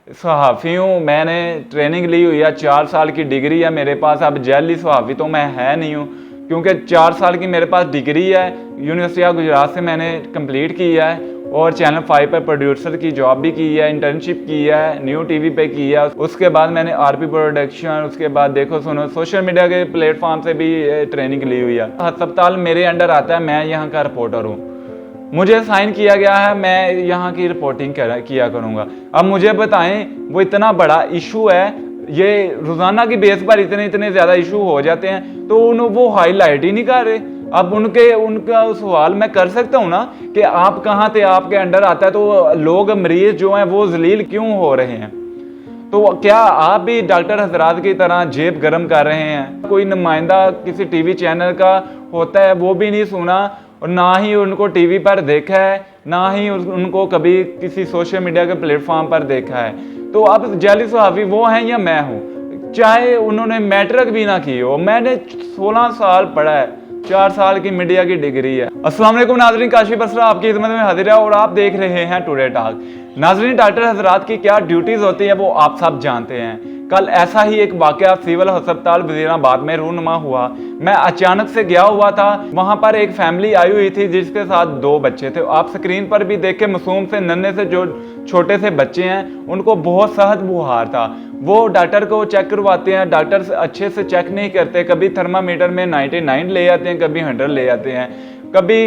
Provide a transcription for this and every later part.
सहाफ़ी हूँ, मैंने ट्रेनिंग ली हुई है, 4 साल की डिग्री है मेरे पास। अब जैली सहाफ़ी तो मैं है नहीं हूँ, क्योंकि 4 साल की मेरे पास डिग्री है, यूनिवर्सिटी ऑफ गुजरात से मैंने कंप्लीट की है और चैनल 5 पर प्रोड्यूसर की जॉब भी की है, इंटर्नशिप की है, न्यू टीवी पे की है। उसके बाद मैंने आरपी प्रोडक्शन, उसके बाद देखो सुनो सोशल मीडिया के प्लेटफॉर्म से भी ट्रेनिंग ली हुई है। अस्पताल मेरे अंडर आता है, मैं यहाँ का रिपोर्टर हूँ, मुझे साइन किया गया है, मैं यहाँ की रिपोर्टिंग किया करूँगा। अब मुझे बताएं, वो इतना बड़ा इशू है, ये रोज़ाना की बेस पर इतने ज़्यादा इशू हो जाते हैं, तो वो हाईलाइट ही नहीं कर रहे। अब उनका सवाल मैं कर सकता हूँ ना कि आप कहाँ थे, आपके अंडर आता है, तो लोग मरीज जो हैं वो जलील क्यों हो रहे हैं? तो क्या आप भी डॉक्टर हजरात की तरह जेब गर्म कर रहे हैं? कोई नुमाइंदा किसी टीवी चैनल का होता है, वो भी नहीं सुना और ना ही उनको टीवी पर देखा है, ना ही उनको कभी किसी सोशल मीडिया के प्लेटफॉर्म पर देखा है। तो अब जैली सहाफ़ी वो हैं या मैं हूँ, चाहे उन्होंने मैट्रिक भी ना की हो। मैंने 16 साल पढ़ा है, 4 साल की मीडिया की डिग्री है। अस्सलाम वालेकुम नाज़रीन, काशिफ असरा आपकी खिदमत में हाजिर है और आप देख रहे हैं टुडे टॉक। नाज़रीन, डॉक्टर हजरात की क्या ड्यूटीज़ होती है वो आप सब जानते हैं। कल ऐसा ही एक वाकया सिविल अस्पताल वजीराबाद में रूनुमा हुआ। मैं अचानक से गया हुआ था, वहां पर एक फैमिली आई हुई थी जिसके साथ 2 बच्चे थे। आप स्क्रीन पर भी देखे, मासूम से नन्हे से जो छोटे से बच्चे हैं, उनको बहुत सहज बुखार था। वो डॉक्टर को चेक करवाते हैं, डॉक्टर अच्छे से चेक नहीं करते, कभी थर्मामीटर में 99 ले आते हैं, कभी 100 ले आते हैं, कभी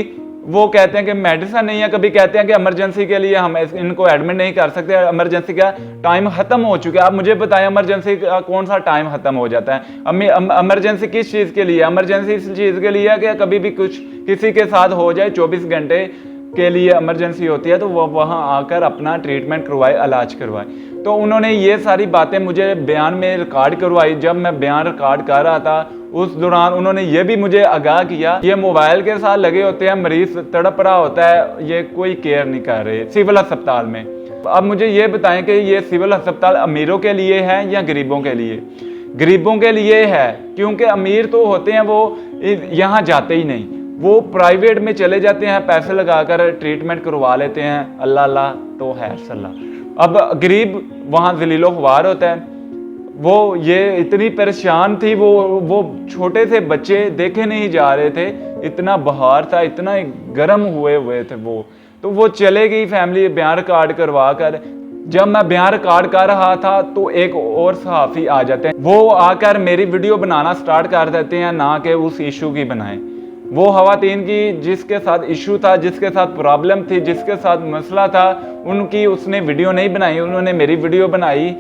वो कहते हैं कि मेडिसिन नहीं है, कभी कहते हैं कि इमरजेंसी के लिए हम इनको एडमिट नहीं कर सकते, इमरजेंसी का टाइम खत्म हो चुका है। आप मुझे बताएं, इमरजेंसी का कौन सा टाइम खत्म हो जाता है? इमरजेंसी किस चीज़ के लिए? इमरजेंसी इस चीज़ के लिए कि कभी भी कुछ किसी के साथ हो जाए, 24 घंटे के लिए इमरजेंसी होती है, तो वो वहाँ आकर अपना ट्रीटमेंट करवाए, इलाज करवाए। तो उन्होंने ये सारी बातें मुझे बयान में रिकॉर्ड करवाई। जब मैं बयान रिकॉर्ड कर रहा था, उस दौरान उन्होंने ये भी मुझे आगाह किया, ये मोबाइल के साथ लगे होते हैं, मरीज तड़प रहा होता है, ये कोई केयर नहीं कर रहे सिविल अस्पताल में। अब मुझे ये बताएं कि ये सिविल अस्पताल अमीरों के लिए है या गरीबों के लिए? गरीबों के लिए है, क्योंकि अमीर तो होते हैं वो यहाँ जाते ही नहीं, वो प्राइवेट में चले जाते हैं, पैसे लगाकर ट्रीटमेंट करवा लेते हैं, अल्लाह अल्लाह तो है सल्लाह। अब गरीब वहाँ जलीलो ख्वार होता है। वो ये इतनी परेशान थी, वो छोटे से बच्चे देखे नहीं जा रहे थे, इतना बहार था, इतना गर्म हुए थे वो। तो वो चले गई फैमिली बयान रिकॉर्ड करवा कर। जब मैं बयान रिकॉर्ड कर रहा था तो एक और सहाफ़ी आ जाते हैं, वो आकर मेरी वीडियो बनाना स्टार्ट कर देते हैं, ना कि उस इशू की बनाएं। वो खवातीन की जिसके साथ इशू था, जिसके साथ प्रॉब्लम थी, जिसके साथ मसला था, उनकी उसने वीडियो नहीं बनाई, उन्होंने मेरी वीडियो बनाई।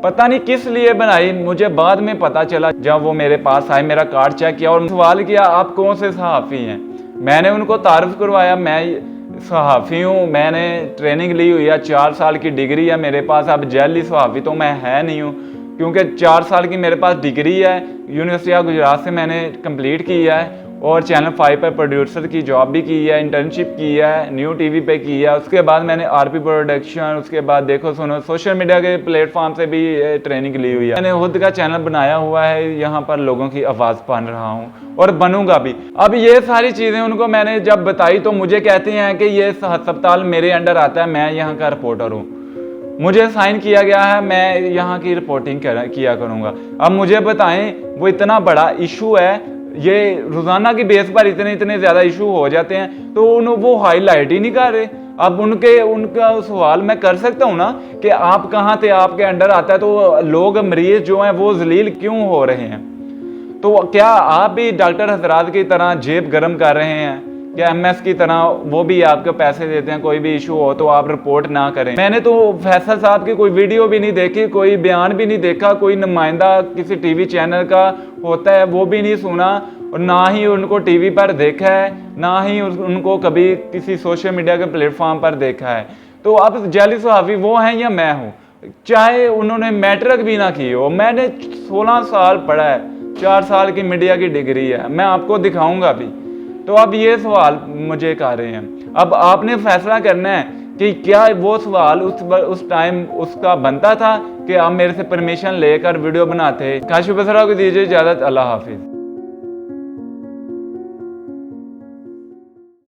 पता नहीं किस लिए बनाई, मुझे बाद में पता चला जब वो मेरे पास आए, मेरा कार्ड चेक किया और सवाल किया आप कौन से सहाफ़ी हैं। मैंने उनको तारुफ करवाया, मैं सहाफ़ी हूँ, मैंने ट्रेनिंग ली हुई है, 4 साल की डिग्री है मेरे पास। अब जैली सहाफ़ी तो मैं है नहीं हूँ, क्योंकि 4 साल की मेरे पास डिग्री है, यूनिवर्सिटी ऑफ गुजरात से मैंने कंप्लीट की है और चैनल 5 पर प्रोड्यूसर की जॉब भी की है, इंटर्नशिप की है, न्यू टीवी पे की है। उसके बाद मैंने आरपी प्रोडक्शन, उसके बाद देखो सुनो सोशल मीडिया के प्लेटफॉर्म से भी ट्रेनिंग ली हुई है। मैंने खुद का चैनल बनाया हुआ है, यहाँ पर लोगों की आवाज़ बन रहा हूँ और बनूंगा भी। अब ये सारी चीज़ें उनको मैंने जब बताई तो मुझे कहते हैं कि ये अस्पताल मेरे अंडर आता है, मैं यहाँ का रिपोर्टर हूँ, मुझे साइन किया गया है, मैं यहाँ की रिपोर्टिंग किया करूँगा। अब मुझे बताएं, वो इतना बड़ा इशू है, ये रोज़ाना की बेस पर इतने ज़्यादा इशू हो जाते हैं, तो वो हाईलाइट ही नहीं कर रहे। अब उनका सवाल मैं कर सकता हूँ ना कि आप कहाँ थे, आपके अंडर आता है, तो लोग मरीज जो हैं वो जलील क्यों हो रहे हैं? तो क्या आप भी डॉक्टर हजरात की तरह जेब गर्म कर रहे हैं? क्या एमएस की तरह वो भी आपको पैसे देते हैं, कोई भी इशू हो तो आप रिपोर्ट ना करें? मैंने तो फैसल साहब की कोई वीडियो भी नहीं देखी, कोई बयान भी नहीं देखा, कोई नुमाइंदा किसी टीवी चैनल का होता है वो भी नहीं सुना और ना ही उनको टीवी पर देखा है, ना ही उनको कभी किसी सोशल मीडिया के प्लेटफॉर्म पर देखा है। तो अब जैली सहाफ़ी वो हैं या मैं हूँ, चाहे उन्होंने मैट्रिक भी ना की हो। मैंने 16 साल पढ़ा है, 4 साल की मीडिया की डिग्री है, मैं आपको दिखाऊंगा भी। तो अब ये सवाल मुझे कर रहे हैं, अब आपने फैसला करना है कि क्या वो सवाल उस टाइम उसका बनता था कि आप मेरे से परमिशन लेकर वीडियो बनाते। काशिफ असरा को दीजिए इजाज़त, अल्लाह हाफिज़।